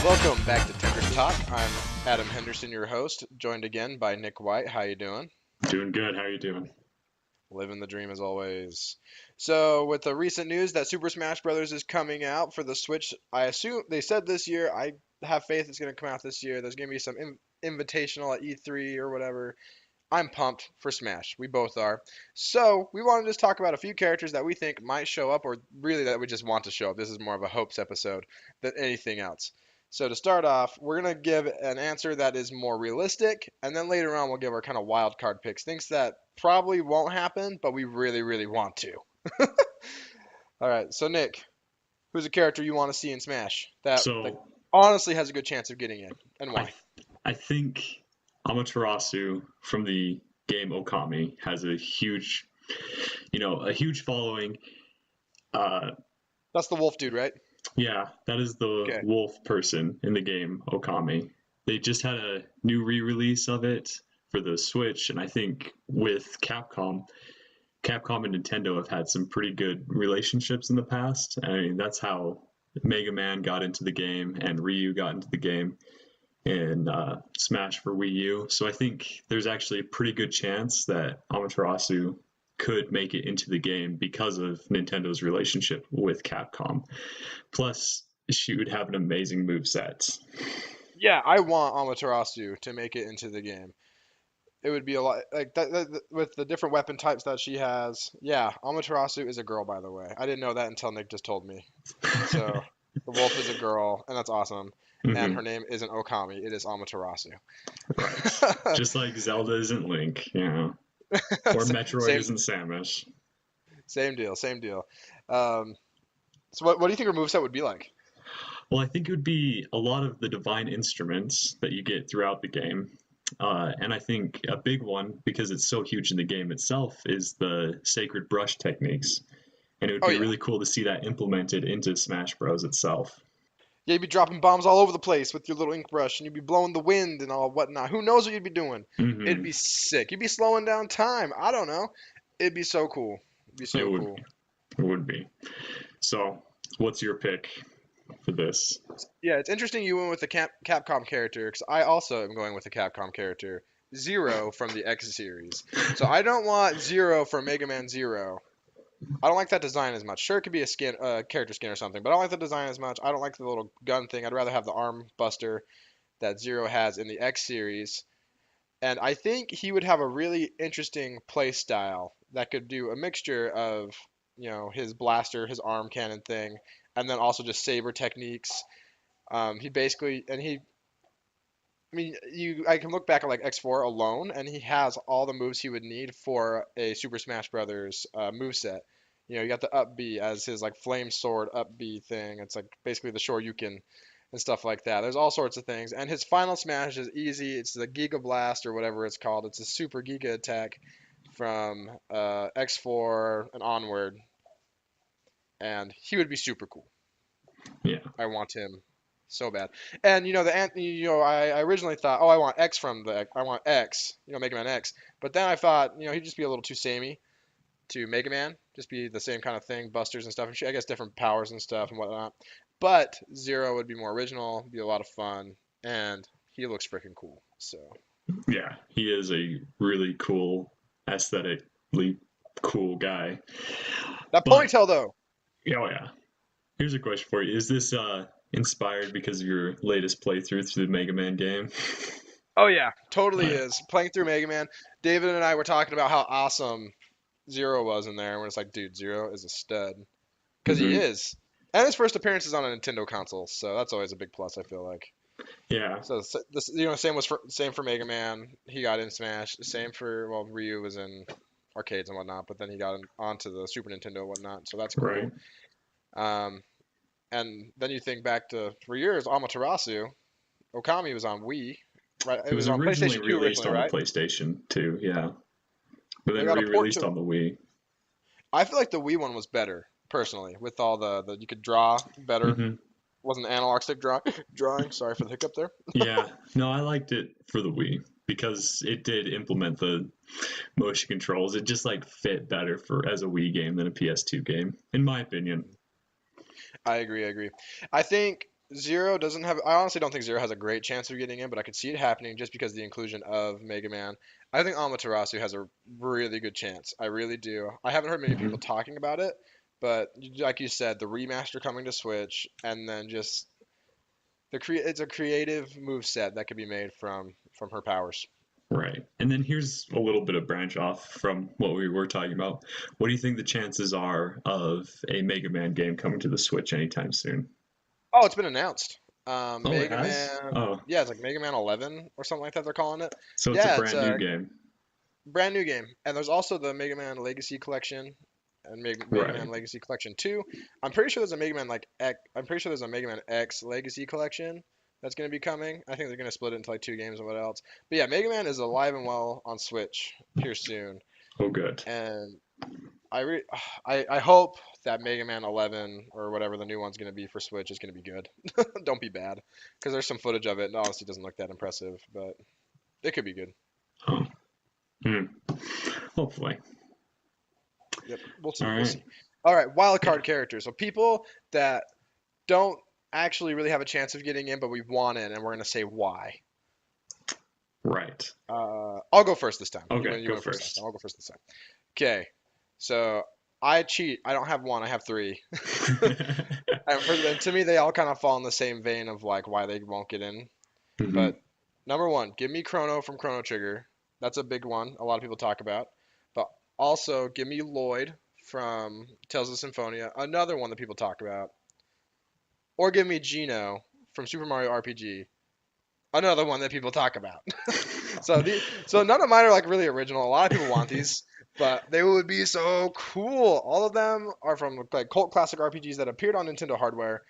Welcome back to Tenders Talk. I'm Adam Henderson, your host, joined again by Nick White. How you doing? Doing good. How are you doing? Living the dream as always. So, with the recent news that Super Smash Bros. Is coming out for the Switch, I assume they said this year. I have faith it's going to come out this year. There's going to be some invitational at E3 or whatever. I'm pumped for Smash. We both are. So, we want to just talk about a few characters that we think might show up, or really that we just want to show up. This is more of a hopes episode than anything else. So, to start off, we're going to give an answer that is more realistic, and then later on, we'll give our kind of wild card picks. Things that probably won't happen, but we really, really want to. All right. So, Nick, who's a character you want to see in Smash that like So honestly has a good chance of getting in, and I why? I think Amaterasu from the game Okami has a huge following. Uh, That's the wolf dude, right? yeah, that is the Okay. wolf person in the game Okami. They just had a new re-release of it for the Switch, and I think with Capcom and Nintendo have had some pretty good relationships in the past. I mean, that's how Mega Man got into the game and Ryu got into the game in Smash for Wii U. So I think there's actually a pretty good chance that Amaterasu could make it into the game because of Nintendo's relationship with Capcom. Plus, she would have an amazing move set. Yeah, I want Amaterasu to make it into the game. It would be a lot like with the different weapon types that she has. Yeah, Amaterasu is a girl, by the way. I didn't know that until Nick just told me. So the wolf is a girl, and that's awesome. And Hmm. her name isn't Okami; it is Amaterasu. Right. Just like Zelda isn't Link, or Metroid Same, isn't Samus. same deal, same deal. Um, so what do you think her moveset would be like? Well, I think it would be a lot of the divine instruments that you get throughout the game. And I think a big one, because it's so huge in the game itself, is the sacred brush techniques. And it would Oh be yeah, really cool to see that implemented into Smash Bros. Itself. yeah, you'd be dropping bombs all over the place with your little ink brush, and you'd be blowing the wind and all whatnot. Who knows what you'd be doing? It'd Hmm. be sick. You'd be slowing down time. I don't know. It'd be so cool. It'd be It so would cool. be. It would be. So, what's your pick for this? Yeah, it's interesting you went with the Capcom character because I also am going with the Capcom character, Zero from the X series. So I don't want Zero from Mega Man Zero. I don't like that design as much. Sure, it could be a skin, character skin or something, but I don't like the design as much. I don't like the little gun thing. I'd rather have the arm buster that Zero has in the X series. And I think he would have a really interesting play style that could do a mixture of, his blaster, his arm cannon thing, and then also just saber techniques. He basically, and he, I mean, I can look back at like X4 alone, and he has all the moves he would need for a Super Smash Brothers move set. You got the up B as his like flame sword up B thing. It's like basically the Shoryuken and stuff like that. There's all sorts of things, and his final smash is easy. It's the Giga Blast or whatever it's called. It's a super Giga attack from X4 and onward, and he would be super cool. Yeah. I want him so bad. And I originally thought, oh, I want X from I want X, Mega Man X. But then I thought, he'd just be a little too samey to Mega Man, just be the same kind of thing, busters and stuff, and I guess different powers and stuff and whatnot. But Zero would be more original, be a lot of fun, and he looks freaking cool. So Yeah. He is a really cool, aesthetically cool guy. that But, ponytail though. oh, yeah. Here's a question for you. Is this inspired because of your latest playthrough through the Mega Man game? Oh yeah, totally Uh, is. Playing through Mega Man, David and I were talking about how awesome Zero was in there, and we're just like, dude, Zero is a stud. Because he hmm. is. And his first appearance is on a Nintendo console, so that's always a big plus, I feel like. Yeah. So this, same for Mega Man. He got in Smash. Same for Ryu was in arcades and whatnot, but then he got onto the Super Nintendo and whatnot. So that's Right. cool. Um, and then you think back to for years, Amaterasu, Okami was on Wii, right? It It was was on originally PlayStation 2 released originally, on the right? PlayStation 2, yeah, but They then got a port re-released to. on the Wii. I feel like the Wii one was better personally, with all the you could draw better. Hmm. Wasn't analog stick drawing. Sorry for the hiccup there. Yeah, no, I liked it for the Wii because it did implement the motion controls. It just like fit better for as a Wii game than a PS2 game, in my opinion. I agree. I agree. I think Zero doesn't have. I honestly don't think Zero has a great chance of getting in, but I could see it happening just because of the inclusion of Mega Man. I think Amaterasu has a really good chance. I really do. I haven't heard many Hmm. people talking about it, but like you said, the remaster coming to Switch, and then just it's a creative move set that could be made from her powers. Right. And then here's a little bit of branch off from what we were talking about. What do you think the chances are of a Mega Man game coming to the Switch anytime soon? Oh, it's been announced. Oh, it Mega has? Man. Oh, Yeah, it's like Mega Man 11 or something like that. They're calling it. so it's a Yeah, it's brand new a game. brand new game, and there's also the Mega Man Legacy Collection and Mega Man Right. Legacy Collection 2. I'm pretty sure there's a Mega Man like I'm pretty sure there's a Mega Man X Legacy Collection that's going to be coming. I think they're going to split it into like two games and what else. But yeah, Mega Man is alive and well on Switch here soon, Oh, good. and I re I hope that Mega Man 11 or whatever the new one's going to be for Switch is going to be good. Don't be bad, because there's some footage of it and honestly doesn't look that impressive, but it could be good. Oh. Hmm. Hopefully. Yep, we'll All see. We'll right. see. All right, wild Yeah. card characters. So people that don't actually really have a chance of getting in, but we want in, and we're gonna say why. Right. I'll go first this time. Okay, You go went first last time. first. I'll go first this time. Okay. So I cheat. I don't have one. I have three. And to me, they all kind of fall in the same vein of like why they won't get in. Hmm. But number one, give me Chrono from Chrono Trigger. That's a big one. A lot of people talk about. But also give me Lloyd from Tales of Symphonia. Another one that people talk about. Or give me Geno from Super Mario RPG. Another one that people talk about. So none of mine are like really original. A lot of people want these, but they would be so cool. All of them are from like cult classic RPGs that appeared on Nintendo hardware.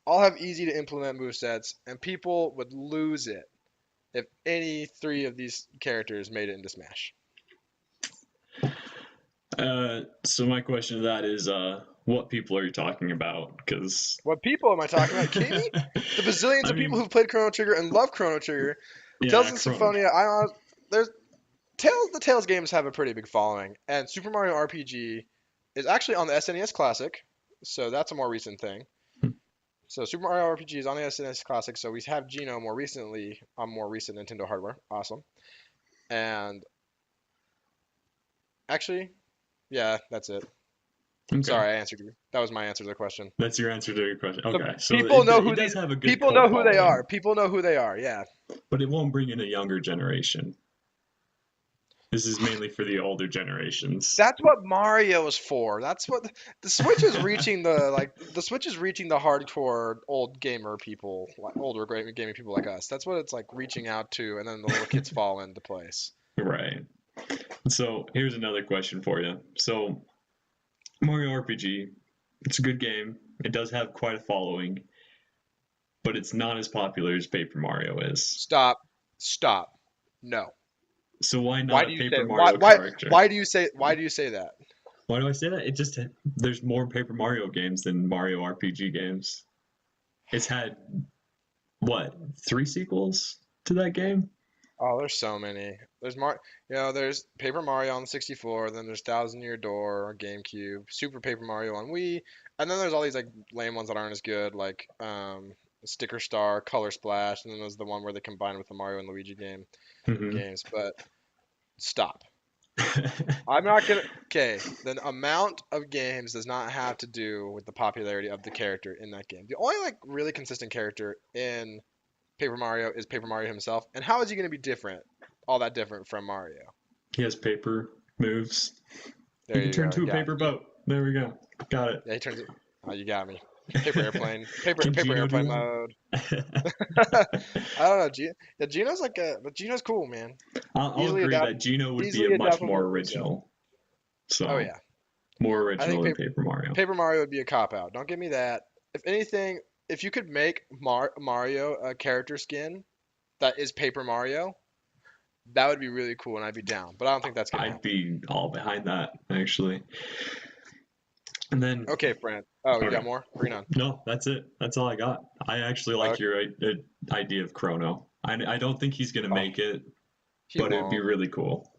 All have easy to implement movesets, and people would lose it if any three of these characters made it into Smash. So my question to that is, what people are you talking about? Because, What people am I talking about? Kidding me? The bazillions I of people mean, who've played Chrono Trigger and love Chrono Trigger. Tales yeah, of Chrono. Symphonia. There's the Tales games have a pretty big following, and Super Mario RPG is actually on the SNES Classic, so that's a more recent thing. So Super Mario RPG is on the SNES Classic, so we have Geno more recently on more recent Nintendo hardware. Awesome. And actually, yeah, that's it. Okay, Sorry, I answered you. That was my answer to the question. that's your answer to your question. So Okay, so people know it who does these have a good people cult know who they following, are. People know who they are. Yeah. but it won't bring in a younger generation. This is mainly for the older generations. That's what Mario is for. That's what the Switch is reaching the Switch is reaching the hardcore old gamer people, like older gaming people like us. That's what it's like reaching out to, and then the little kids fall into place. Right. So here's another question for you. So Mario RPG, it's a good game. It does have quite a following, but it's not as popular as Paper Mario is. Stop. Stop. No. So why Why not a do you say Paper Mario character? why do you say that? Why do I say that? It just there's more Paper Mario games than Mario RPG games. It's had what, three sequels to that game? Oh, there's so many. There's Paper Mario on the 64, then there's Thousand Year Door on GameCube, Super Paper Mario on Wii, and then there's all these like lame ones that aren't as good, like Sticker Star, Color Splash, and then there's the one where they combine with the Mario and Luigi Hmm. games. But stop. I'm not gonna. Okay, the amount of games does not have to do with the popularity of the character in that game. The only like really consistent character in Paper Mario is Paper Mario himself. And how is he going to be different? All that different from Mario. He has paper moves. He There can you turn go. to a Yeah. paper boat. There we go. Got it. Yeah, he turns it. Oh, you got me. Paper airplane. Can Paper Gino do airplane that? mode. I don't know. Yeah, but Gino's cool, man. I'll agree that Gino would be a Easily much more adaptable moveset. original. Oh So yeah. More I think original than Paper Mario. Paper Mario would be a cop out. Don't give me that. If anything, if you could make Mario a character skin that is Paper Mario, that would be really cool, and I'd be down. But I don't think that's gonna I'd happen. be all behind that actually. And then, Okay, Brent. Oh, you got okay, more? Bring it on. no, that's it. That's all I got. I actually like Okay. your idea of Chrono. I don't think he's gonna Oh, make it, he but it'd be won't. really cool.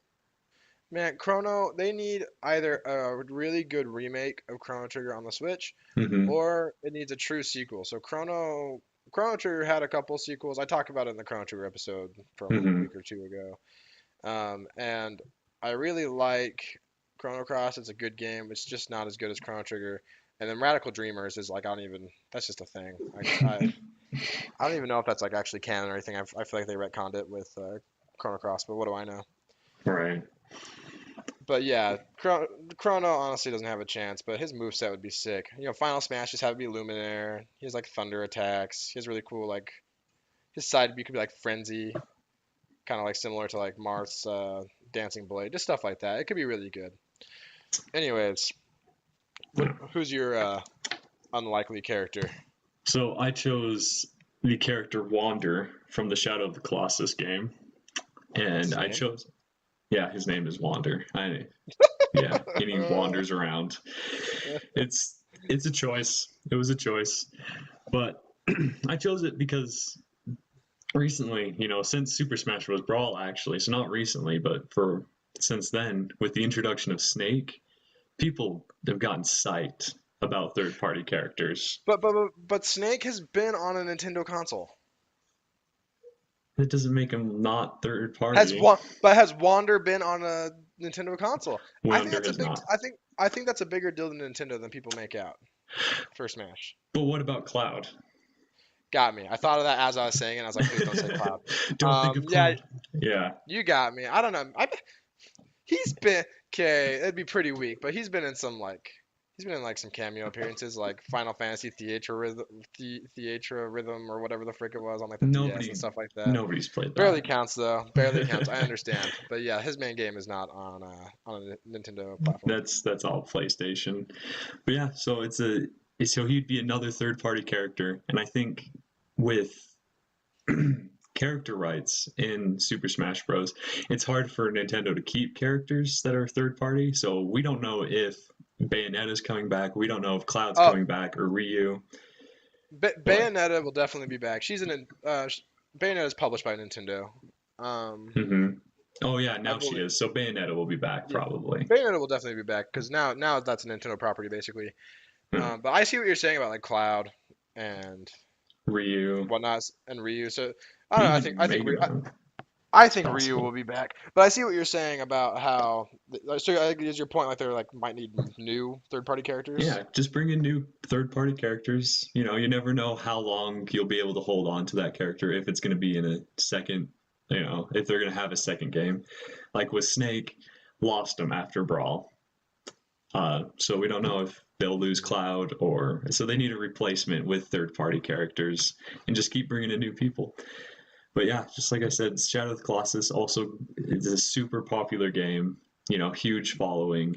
Man, Chrono, they need either a really good remake of Chrono Trigger on the Switch, Hmm. or it needs a true sequel. So Chrono Trigger had a couple sequels. I talked about it in the Chrono Trigger episode from a Hmm. week or two ago. And I really like Chrono Cross. It's a good game. It's just not as good as Chrono Trigger. And then Radical Dreamers is like I don't even. That's just a thing. I don't even know if that's like actually canon or anything. I feel like they retconned it with Chrono Cross, but what do I know? Right. But yeah, Chrono honestly doesn't have a chance. But his moveset would be sick. Final Smash just have to be Luminaire. He has like thunder attacks. He has really cool like his side B could be like Frenzy, kind of like similar to like Marth's Dancing Blade, just stuff like that. It could be really good. Anyways, Yeah. who's your unlikely character? So I chose the character Wander from the Shadow of the Colossus game, That's and his I name. chose. Yeah, his name is Wander. Yeah, and he wanders around. It's a choice. It was a choice, but I chose it because recently, since Super Smash Bros. Brawl, actually, so not recently, but for since then, with the introduction of Snake, people have gotten psyched about third-party characters. but Snake has been on a Nintendo console. That doesn't make him not third Has party. one, but has Wander been on a Nintendo console? I think Wander that's a has big. not. I think that's a bigger deal than Nintendo than people make out for Smash. But what about Cloud? Got me. I thought of that as I was saying it. I was like, please don't say Cloud. Don't think of Yeah, Cloud. Yeah. you got me. I don't know. He's been okay. It'd be pretty weak, but he's been in like some cameo appearances, like Final Fantasy Theatra Rhythm or whatever the frick it was on like the DS and Nobody stuff like that. nobody's played Barely that. counts though. Barely counts. I understand, but yeah, his main game is not on a Nintendo platform. That's all PlayStation. But yeah, so he'd be another third party character, and I think with character rights in Super Smash Bros, it's hard for Nintendo to keep characters that are third party. So we don't know if Bayonetta's coming back. We don't know if Cloud's Oh, coming back or Ryu. But Bayonetta will definitely be back. Bayonetta is published by Nintendo. hmm oh yeah, I now she believe is. So Bayonetta will be back yeah, probably. Bayonetta will definitely be back because now that's a Nintendo property basically. Hmm. But I see what you're saying about like Cloud and Ryu, whatnot and Ryu. So I don't know. I think even I think Mega Man. I It's think Ryu will possible. be back. But I see what you're saying about how. So I think is your point like they're like might need new third-party characters. Yeah, just bring in new third-party characters. You never know how long you'll be able to hold on to that character if it's going to be in a second, if they're going to have a second game. Like with Snake, lost him after Brawl. So we don't know if they'll lose Cloud or so they need a replacement with third-party characters and just keep bringing in new people. But yeah, just like I said, Shadow of the Colossus also is a super popular game. Huge following.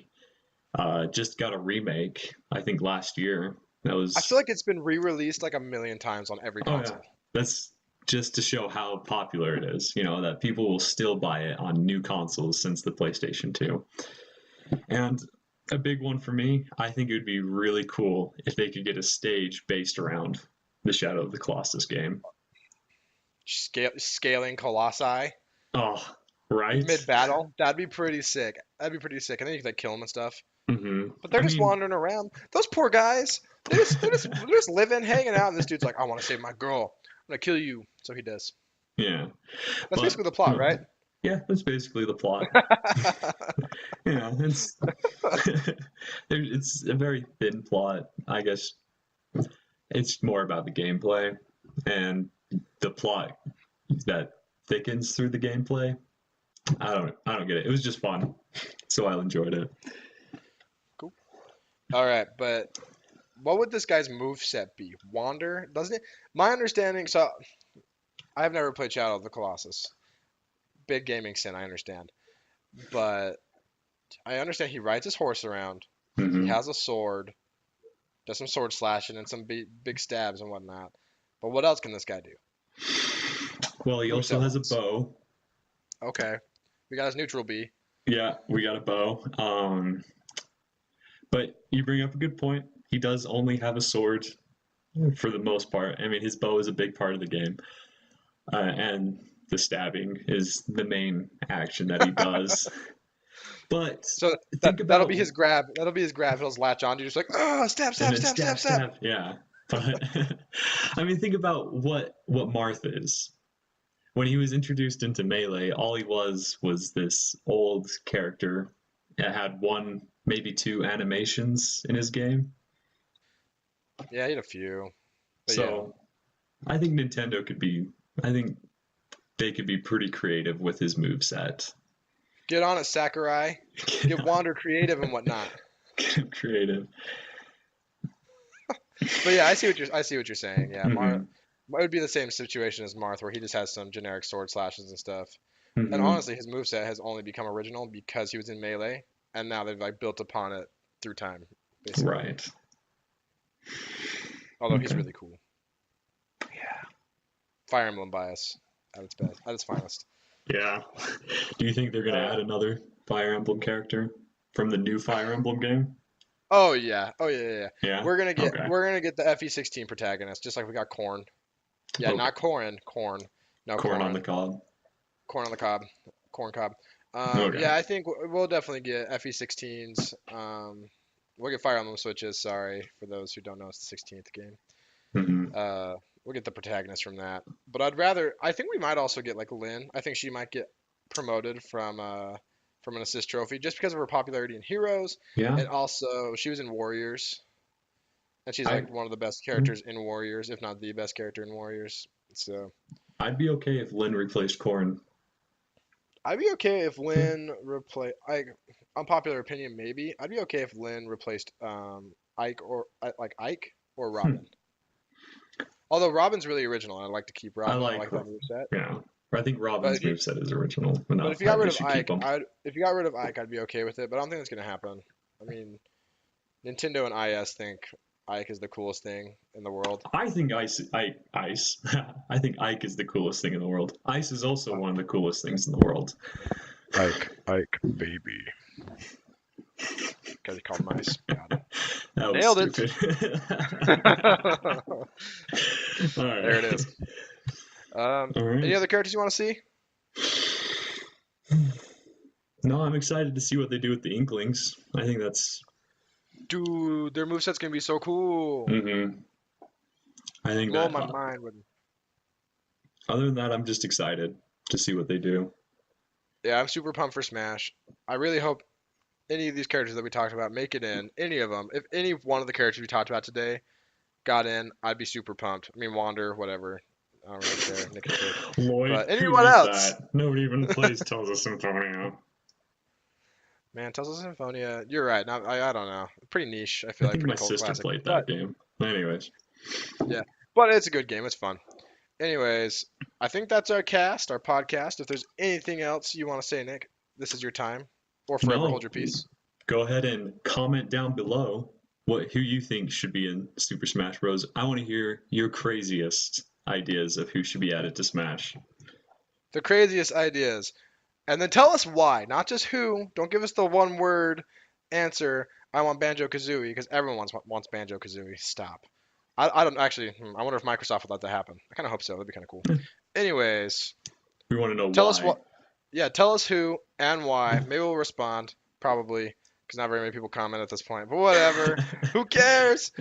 Just got a remake, I think last year. That I was, feel like it's been re-released like a million times on every oh yeah, console. that's just to show how popular it is. That people will still buy it on new consoles since the PlayStation 2. And a big one for me, I think it would be really cool if they could get a stage based around the Shadow of the Colossus game. Scaling Colossi Oh, right? mid-battle. That'd be pretty sick. That'd be pretty sick. And then you could like kill them and stuff. But they're I just mean, wandering around. Those poor guys. They're just living, hanging out. And this dude's like, I want to save my girl. I'm gonna kill you. So he does. yeah, That's but basically the plot, right? yeah, that's basically the plot. It's it's a very thin plot. I guess it's more about the gameplay and the plot that thickens through the gameplay. I don't get it. It was just fun, so I enjoyed it. Cool. All right, but what would this guy's move set be? Wander, doesn't it? My understanding. So I've never played Shadow of the Colossus. Big gaming sin, I understand. But I understand he rides his horse around. He Hmm. has a sword, does some sword slashing and some big stabs and whatnot. But what else can this guy do? Well, he also Moveset has a wise. bow. Okay. We got his neutral B. Yeah, we got a bow. But you bring up a good point. He does only have a sword for the most part. I mean, his bow is a big part of the game, and the stabbing is the main action that he does. But So think that'll be about his grab. That'll be his grab. He'll latch on to you, just like, oh, stab, and stab, then stab, stab, stab, stab. stab. Yeah, but I mean, think about what Marth is. When he was introduced into Melee, all he was this old character that had one, maybe two animations in his game. Yeah, he had a few. But yeah. So I think Nintendo could be. I think they could be pretty creative with his move set. Get on it, Sakurai. Get Wander creative and whatnot. Get creative. But yeah, I see what you're saying. Yeah, Mm-hmm. It would be the same situation as Marth, where he just has some generic sword slashes and stuff. And Mm-hmm. honestly, his moveset has only become original because he was in Melee, and now they've like built upon it through time, basically. Right. Although he's Okay. really cool. Fire Emblem bias at its best, at its finest. Yeah. Do you think they're gonna Uh, add another Fire Emblem character from the new Fire Emblem game? oh yeah. Yeah. Okay. We're gonna get the FE16 protagonist, just like we got Corn. Yeah, Okay. not Corrin, Corn. No Corn on the Corrin. cob. Corn on the cob. Corn cob. Okay. Yeah, I think we'll definitely get FE16s. We'll get Fire Emblem Switches. Sorry for those who don't know, it's the 16th game. Mm-hmm. Uh, we'll get the protagonist from that. But I think we might also get like Lynn. I think she might get promoted from an assist trophy just because of her popularity in Heroes, Yeah. and also she was in Warriors, and she's I like one of the best characters in Warriors, if not the best character in Warriors. So I'd be okay if Lynn replaced Corn. I'd be okay if Lynn replaced. Unpopular opinion, maybe. I'd be okay if Lynn replaced Ike or like Ike or Hmm. Robin. Although Robin's really original, and I'd like to keep I Robin. I like. like that moveset. Yeah. I think But Robin's if you moveset is original but enough if you got that rid they of should keep Ike, him. I'd be okay with it. But I don't think that's gonna happen. I mean, Nintendo and IS think Ike is the coolest thing in the world. I think Ice. I think Ike is the coolest thing in the world. Ice is also one of the coolest things in the world. Ike, baby. Because he called him Ice. Got it. That was Nailed it. stupid. All There right. it is. All Any right. other characters you want to see? No, I'm excited to see what they do with the Inklings. I think that's. Dude, their moveset's gonna be so cool. Mm-hmm. I think Blow that. my mind with. Other than that, I'm just excited to see what they do. Yeah, I'm super pumped for Smash. I really hope any of these characters that we talked about make it in. Any of them. If any one of the characters we talked about today got in, I'd be super pumped. I mean, Wander, whatever. I don't really care. Nick can take. Lloyd, But who anyone is else? that? Nobody even plays Tells of Symphonia. Man, Tales of Symphonia. You're right. I don't know. Pretty niche. I I feel like think my pretty cult sister classic. played But that game. Anyways, yeah, but it's a good game. It's fun. Anyways, I think that's our cast, our podcast. If there's anything else you want to say, Nick, this is your time, or forever hold no, your peace. go ahead and comment down below who you think should be in Super Smash Bros. I want to hear your craziest ideas of who should be added to Smash. The craziest ideas. And then tell us why, not just who. Don't give us the one word answer. I want Banjo Kazooie because everyone wants Banjo Kazooie. Stop. I don't actually. I wonder if Microsoft would let that happen. I kind of hope so. That'd be kind of cool. Anyways, We want to know tell us why. what. Yeah, tell us who and why. Maybe we'll respond. Probably because not very many people comment at this point. But whatever. Who cares?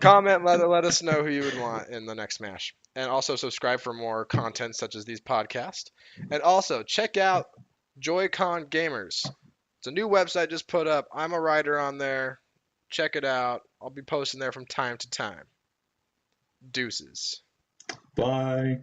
Comment. Let us know who you would want in the next Smash. And also subscribe for more content such as these podcasts. And also check out Joy-Con Gamers. It's a new website just put up. I'm a writer on there. Check it out. I'll be posting there from time to time. Deuces. Bye.